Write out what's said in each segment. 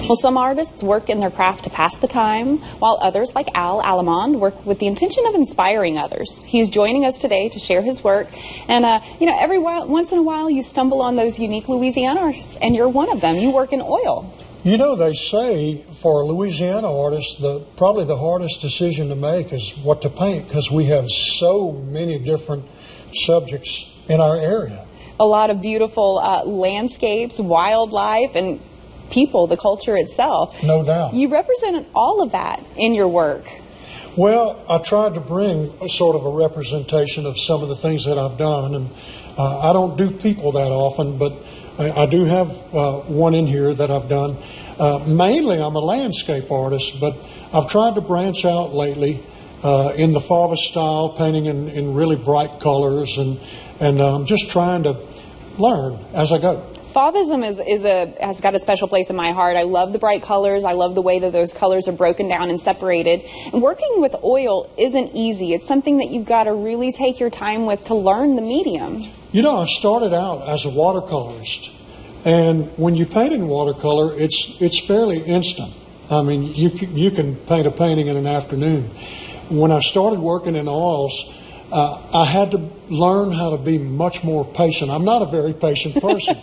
Well, some artists work in their craft to pass the time, while others, like ALLEMOND, work with the intention of inspiring others. He's joining us today to share his work. And, once in a while you stumble on those unique Louisiana artists, and you're one of them. You work in oil. You know, they say for a Louisiana artist, probably the hardest decision to make is what to paint, because we have so many different subjects in our area. A lot of beautiful landscapes, wildlife, and people, the culture itself. No doubt. You represent all of that in your work. Well, I tried to bring a sort of a representation of some of the things that I've done, and I don't do people that often, but I do have one in here that I've done. Mainly I'm a landscape artist, but I've tried to branch out lately in the Fauve style, painting in really bright colors, and I'm just trying to learn as I go. Fauvism has got a special place in my heart. I love the bright colors. I love the way that those colors are broken down and separated. And working with oil isn't easy. It's something that you've got to really take your time with to learn the medium. You know, I started out as a watercolorist, and when you paint in watercolor, it's fairly instant. I mean, you can paint a painting in an afternoon. When I started working in oils, I had to learn how to be much more patient. I'm not a very patient person,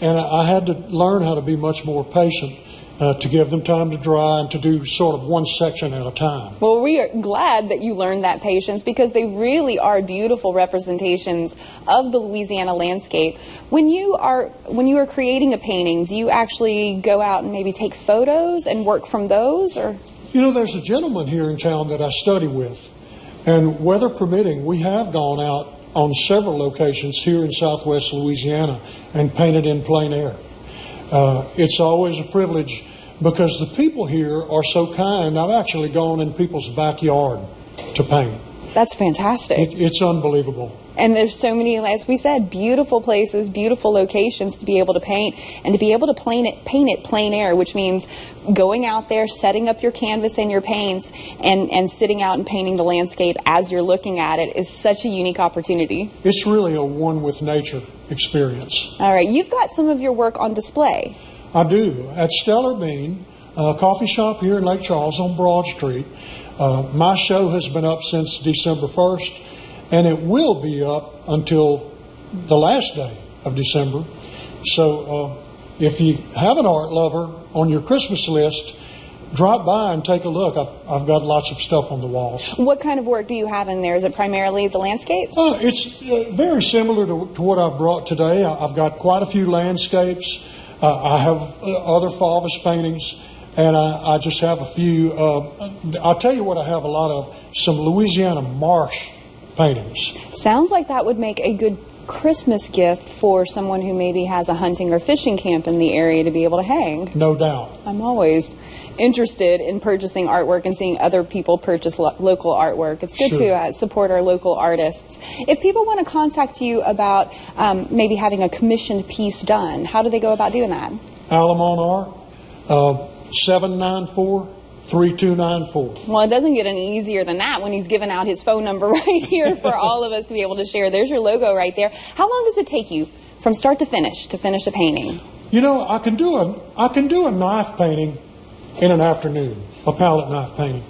and I had to learn how to be much more patient to give them time to dry and to do sort of one section at a time. Well, we are glad that you learned that patience, because they really are beautiful representations of the Louisiana landscape. When you are creating a painting, do you actually go out and maybe take photos and work from those, or? You know, there's a gentleman here in town that I study with. And weather permitting, we have gone out on several locations here in southwest Louisiana and painted in plein air. It's always a privilege because the people here are so kind. I've actually gone in people's backyard to paint. That's fantastic. It's unbelievable. And there's so many, as we said, beautiful places, beautiful locations to be able to paint, and to be able to paint it plein air, which means going out there, setting up your canvas and your paints, and sitting out and painting the landscape as you're looking at it is such a unique opportunity. It's really a one with nature experience. All right, you've got some of your work on display. I do. At Stellar Bean, a coffee shop here in Lake Charles on Broad Street. My show has been up since December 1st. And it will be up until the last day of December. So if you have an art lover on your Christmas list, drop by and take a look. I've got lots of stuff on the walls. What kind of work do you have in there? Is it primarily the landscapes? It's very similar to what I've brought today. I've got quite a few landscapes. I have other Fauve paintings. And I just have a few. I'll tell you what I have a lot of. Some Louisiana marsh paintings. Sounds like that would make a good Christmas gift for someone who maybe has a hunting or fishing camp in the area to be able to hang. No doubt. I'm always interested in purchasing artwork and seeing other people purchase local artwork. It's good to support our local artists. If people want to contact you about maybe having a commissioned piece done, how do they go about doing that? ALLEMOND Art, 794-3294. Well, it doesn't get any easier than that when he's given out his phone number right here for all of us to be able to share. There's your logo right there. How long does it take you from start to finish a painting? You know, I can do a knife painting in an afternoon, a palette knife painting.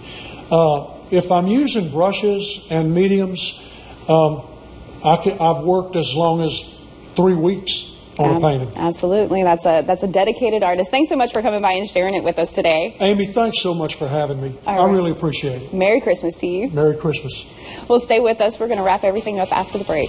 If I'm using brushes and mediums, I've worked as long as 3 weeks on a painting. Absolutely. That's a dedicated artist. Thanks so much for coming by and sharing it with us today. Amy, thanks so much for having me. I really appreciate it. Merry Christmas to you. Merry Christmas. Well, stay with us. We're going to wrap everything up after the break.